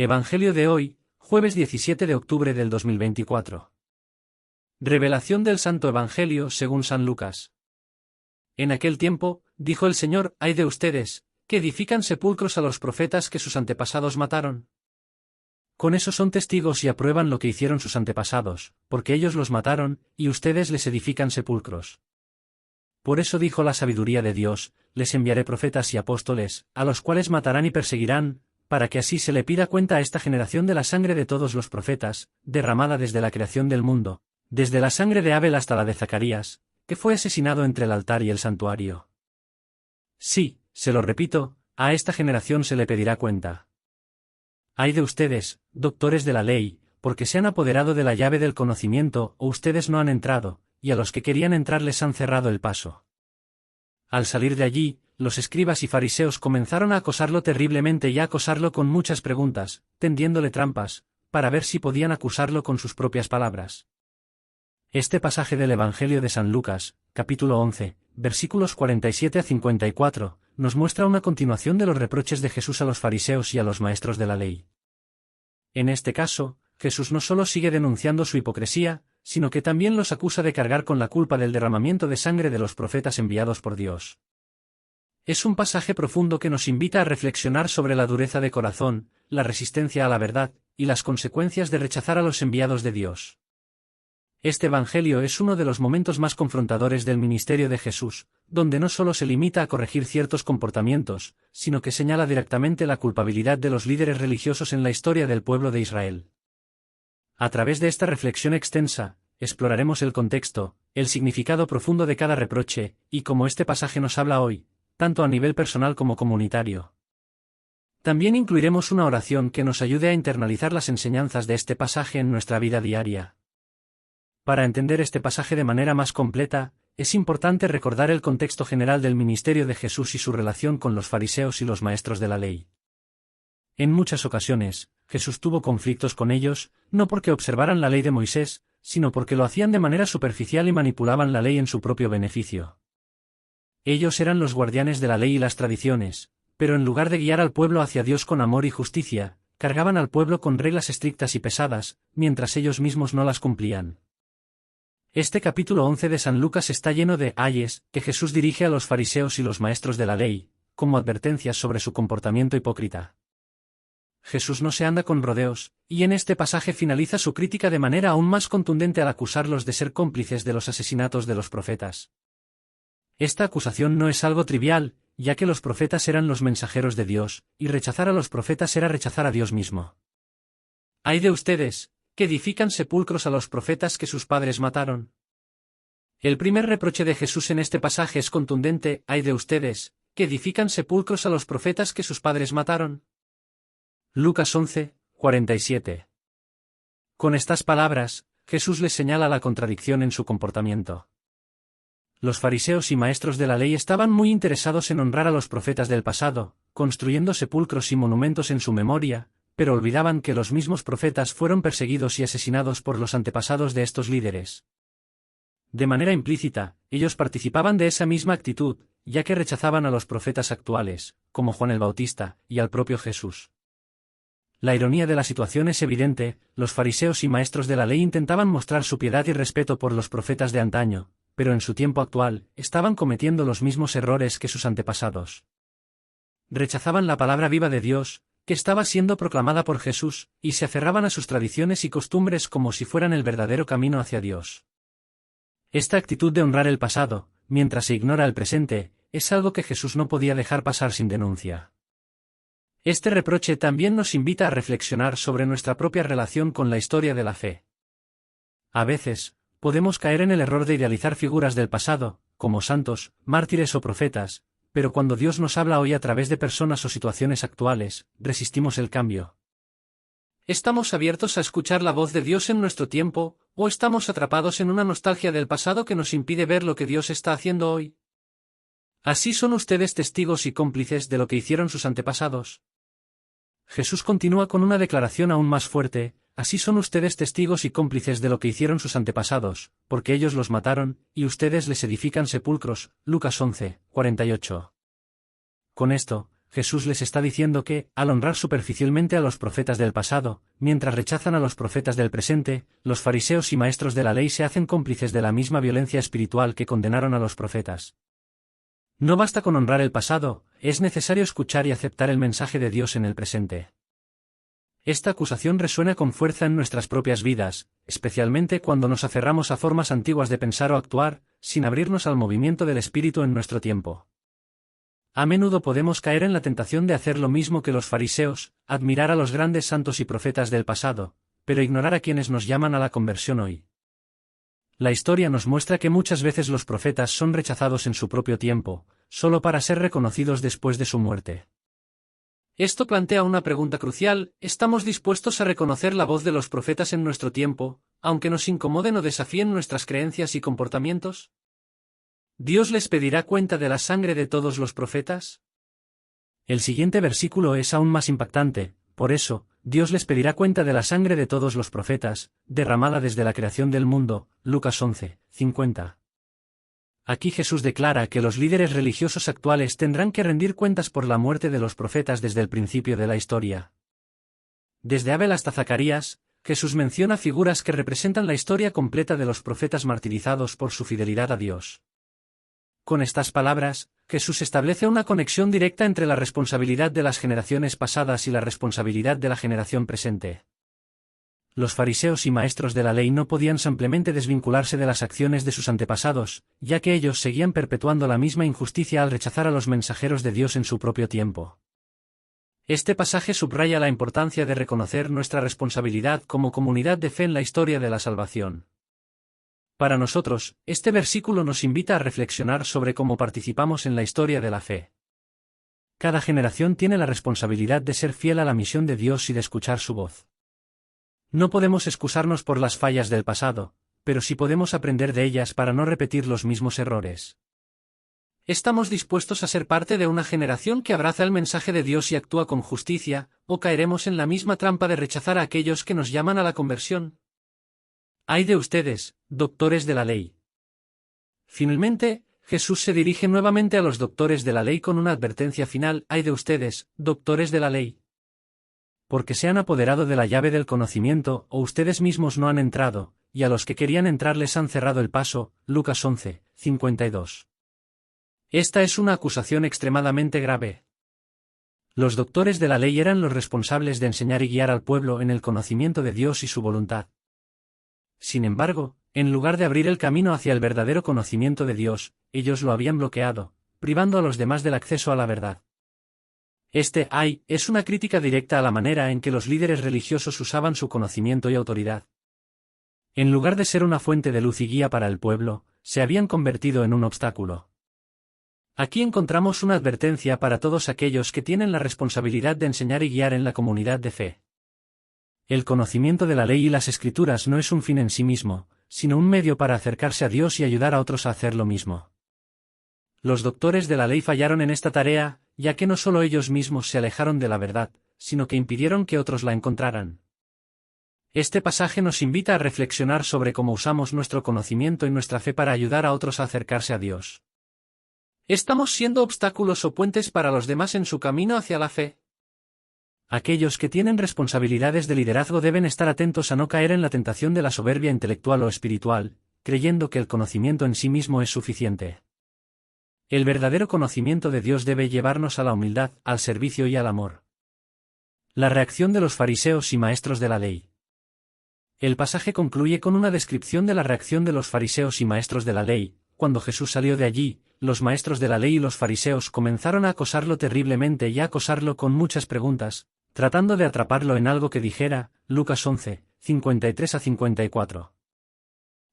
Evangelio de hoy, jueves 17 de octubre del 2024. Revelación del Santo Evangelio según San Lucas. En aquel tiempo, dijo el Señor: «Ay de ustedes, que edifican sepulcros a los profetas que sus antepasados mataron. Con eso son testigos y aprueban lo que hicieron sus antepasados, porque ellos los mataron, y ustedes les edifican sepulcros. Por eso dijo la sabiduría de Dios: les enviaré profetas y apóstoles, a los cuales matarán y perseguirán, para que así se le pida cuenta a esta generación de la sangre de todos los profetas, derramada desde la creación del mundo, desde la sangre de Abel hasta la de Zacarías, que fue asesinado entre el altar y el santuario. Sí, se lo repito, a esta generación se le pedirá cuenta. Ay de ustedes, doctores de la ley, porque se han apoderado de la llave del conocimiento, o ustedes no han entrado, y a los que querían entrar les han cerrado el paso». Al salir de allí, los escribas y fariseos comenzaron a acosarlo terriblemente y a acosarlo con muchas preguntas, tendiéndole trampas, para ver si podían acusarlo con sus propias palabras. Este pasaje del Evangelio de San Lucas, capítulo 11, versículos 47 a 54, nos muestra una continuación de los reproches de Jesús a los fariseos y a los maestros de la ley. En este caso, Jesús no solo sigue denunciando su hipocresía, sino que también los acusa de cargar con la culpa del derramamiento de sangre de los profetas enviados por Dios. Es un pasaje profundo que nos invita a reflexionar sobre la dureza de corazón, la resistencia a la verdad, y las consecuencias de rechazar a los enviados de Dios. Este Evangelio es uno de los momentos más confrontadores del ministerio de Jesús, donde no solo se limita a corregir ciertos comportamientos, sino que señala directamente la culpabilidad de los líderes religiosos en la historia del pueblo de Israel. A través de esta reflexión extensa, exploraremos el contexto, el significado profundo de cada reproche, y cómo este pasaje nos habla hoy, tanto a nivel personal como comunitario. También incluiremos una oración que nos ayude a internalizar las enseñanzas de este pasaje en nuestra vida diaria. Para entender este pasaje de manera más completa, es importante recordar el contexto general del ministerio de Jesús y su relación con los fariseos y los maestros de la ley. En muchas ocasiones, Jesús tuvo conflictos con ellos, no porque observaran la ley de Moisés, sino porque lo hacían de manera superficial y manipulaban la ley en su propio beneficio. Ellos eran los guardianes de la ley y las tradiciones, pero en lugar de guiar al pueblo hacia Dios con amor y justicia, cargaban al pueblo con reglas estrictas y pesadas, mientras ellos mismos no las cumplían. Este capítulo 11 de San Lucas está lleno de ayes que Jesús dirige a los fariseos y los maestros de la ley, como advertencias sobre su comportamiento hipócrita. Jesús no se anda con rodeos, y en este pasaje finaliza su crítica de manera aún más contundente al acusarlos de ser cómplices de los asesinatos de los profetas. Esta acusación no es algo trivial, ya que los profetas eran los mensajeros de Dios, y rechazar a los profetas era rechazar a Dios mismo. Ay de ustedes, que edifican sepulcros a los profetas que sus padres mataron. El primer reproche de Jesús en este pasaje es contundente: ay de ustedes, que edifican sepulcros a los profetas que sus padres mataron. Lucas 11, 47. Con estas palabras, Jesús les señala la contradicción en su comportamiento. Los fariseos y maestros de la ley estaban muy interesados en honrar a los profetas del pasado, construyendo sepulcros y monumentos en su memoria, pero olvidaban que los mismos profetas fueron perseguidos y asesinados por los antepasados de estos líderes. De manera implícita, ellos participaban de esa misma actitud, ya que rechazaban a los profetas actuales, como Juan el Bautista, y al propio Jesús. La ironía de la situación es evidente: los fariseos y maestros de la ley intentaban mostrar su piedad y respeto por los profetas de antaño, pero en su tiempo actual, estaban cometiendo los mismos errores que sus antepasados. Rechazaban la palabra viva de Dios, que estaba siendo proclamada por Jesús, y se aferraban a sus tradiciones y costumbres como si fueran el verdadero camino hacia Dios. Esta actitud de honrar el pasado, mientras se ignora el presente, es algo que Jesús no podía dejar pasar sin denuncia. Este reproche también nos invita a reflexionar sobre nuestra propia relación con la historia de la fe. A veces, podemos caer en el error de idealizar figuras del pasado, como santos, mártires o profetas, pero cuando Dios nos habla hoy a través de personas o situaciones actuales, resistimos el cambio. ¿Estamos abiertos a escuchar la voz de Dios en nuestro tiempo, o estamos atrapados en una nostalgia del pasado que nos impide ver lo que Dios está haciendo hoy? ¿Así son ustedes testigos y cómplices de lo que hicieron sus antepasados? Jesús continúa con una declaración aún más fuerte: así son ustedes testigos y cómplices de lo que hicieron sus antepasados, porque ellos los mataron, y ustedes les edifican sepulcros. Lucas 11, 48. Con esto, Jesús les está diciendo que, al honrar superficialmente a los profetas del pasado, mientras rechazan a los profetas del presente, los fariseos y maestros de la ley se hacen cómplices de la misma violencia espiritual que condenaron a los profetas. No basta con honrar el pasado, es necesario escuchar y aceptar el mensaje de Dios en el presente. Esta acusación resuena con fuerza en nuestras propias vidas, especialmente cuando nos aferramos a formas antiguas de pensar o actuar, sin abrirnos al movimiento del Espíritu en nuestro tiempo. A menudo podemos caer en la tentación de hacer lo mismo que los fariseos, admirar a los grandes santos y profetas del pasado, pero ignorar a quienes nos llaman a la conversión hoy. La historia nos muestra que muchas veces los profetas son rechazados en su propio tiempo, solo para ser reconocidos después de su muerte. Esto plantea una pregunta crucial: ¿estamos dispuestos a reconocer la voz de los profetas en nuestro tiempo, aunque nos incomoden o desafíen nuestras creencias y comportamientos? ¿Dios les pedirá cuenta de la sangre de todos los profetas? El siguiente versículo es aún más impactante: por eso, Dios les pedirá cuenta de la sangre de todos los profetas, derramada desde la creación del mundo. Lucas 11, 50. Aquí Jesús declara que los líderes religiosos actuales tendrán que rendir cuentas por la muerte de los profetas desde el principio de la historia. Desde Abel hasta Zacarías, Jesús menciona figuras que representan la historia completa de los profetas martirizados por su fidelidad a Dios. Con estas palabras, Jesús establece una conexión directa entre la responsabilidad de las generaciones pasadas y la responsabilidad de la generación presente. Los fariseos y maestros de la ley no podían simplemente desvincularse de las acciones de sus antepasados, ya que ellos seguían perpetuando la misma injusticia al rechazar a los mensajeros de Dios en su propio tiempo. Este pasaje subraya la importancia de reconocer nuestra responsabilidad como comunidad de fe en la historia de la salvación. Para nosotros, este versículo nos invita a reflexionar sobre cómo participamos en la historia de la fe. Cada generación tiene la responsabilidad de ser fiel a la misión de Dios y de escuchar su voz. No podemos excusarnos por las fallas del pasado, pero sí podemos aprender de ellas para no repetir los mismos errores. ¿Estamos dispuestos a ser parte de una generación que abraza el mensaje de Dios y actúa con justicia, o caeremos en la misma trampa de rechazar a aquellos que nos llaman a la conversión? ¡Ay de ustedes, doctores de la ley! Finalmente, Jesús se dirige nuevamente a los doctores de la ley con una advertencia final: ¡ay de ustedes, doctores de la ley! Porque se han apoderado de la llave del conocimiento, o ustedes mismos no han entrado, y a los que querían entrar les han cerrado el paso. Lucas 11, 52. Esta es una acusación extremadamente grave. Los doctores de la ley eran los responsables de enseñar y guiar al pueblo en el conocimiento de Dios y su voluntad. Sin embargo, en lugar de abrir el camino hacia el verdadero conocimiento de Dios, ellos lo habían bloqueado, privando a los demás del acceso a la verdad. Este "ay" es una crítica directa a la manera en que los líderes religiosos usaban su conocimiento y autoridad. En lugar de ser una fuente de luz y guía para el pueblo, se habían convertido en un obstáculo. Aquí encontramos una advertencia para todos aquellos que tienen la responsabilidad de enseñar y guiar en la comunidad de fe. El conocimiento de la ley y las escrituras no es un fin en sí mismo, sino un medio para acercarse a Dios y ayudar a otros a hacer lo mismo. Los doctores de la ley fallaron en esta tarea, ya que no solo ellos mismos se alejaron de la verdad, sino que impidieron que otros la encontraran. Este pasaje nos invita a reflexionar sobre cómo usamos nuestro conocimiento y nuestra fe para ayudar a otros a acercarse a Dios. ¿Estamos siendo obstáculos o puentes para los demás en su camino hacia la fe? Aquellos que tienen responsabilidades de liderazgo deben estar atentos a no caer en la tentación de la soberbia intelectual o espiritual, creyendo que el conocimiento en sí mismo es suficiente. El verdadero conocimiento de Dios debe llevarnos a la humildad, al servicio y al amor. La reacción de los fariseos y maestros de la ley. El pasaje concluye con una descripción de la reacción de los fariseos y maestros de la ley. Cuando Jesús salió de allí, los maestros de la ley y los fariseos comenzaron a acosarlo terriblemente y a acosarlo con muchas preguntas, tratando de atraparlo en algo que dijera. Lucas 11, 53 a 54.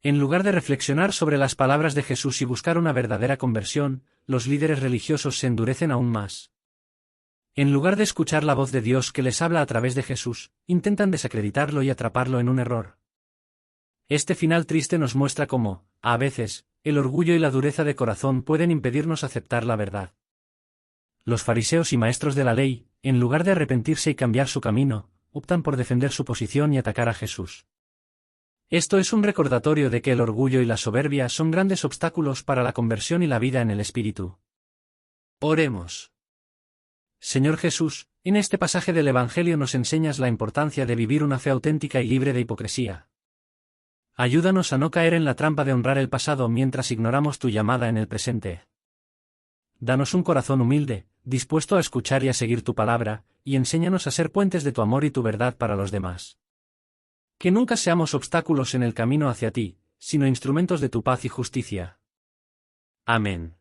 En lugar de reflexionar sobre las palabras de Jesús y buscar una verdadera conversión, los líderes religiosos se endurecen aún más. En lugar de escuchar la voz de Dios que les habla a través de Jesús, intentan desacreditarlo y atraparlo en un error. Este final triste nos muestra cómo, a veces, el orgullo y la dureza de corazón pueden impedirnos aceptar la verdad. Los fariseos y maestros de la ley, en lugar de arrepentirse y cambiar su camino, optan por defender su posición y atacar a Jesús. Esto es un recordatorio de que el orgullo y la soberbia son grandes obstáculos para la conversión y la vida en el Espíritu. Oremos. Señor Jesús, en este pasaje del Evangelio nos enseñas la importancia de vivir una fe auténtica y libre de hipocresía. Ayúdanos a no caer en la trampa de honrar el pasado mientras ignoramos tu llamada en el presente. Danos un corazón humilde, dispuesto a escuchar y a seguir tu palabra, y enséñanos a ser puentes de tu amor y tu verdad para los demás. Que nunca seamos obstáculos en el camino hacia ti, sino instrumentos de tu paz y justicia. Amén.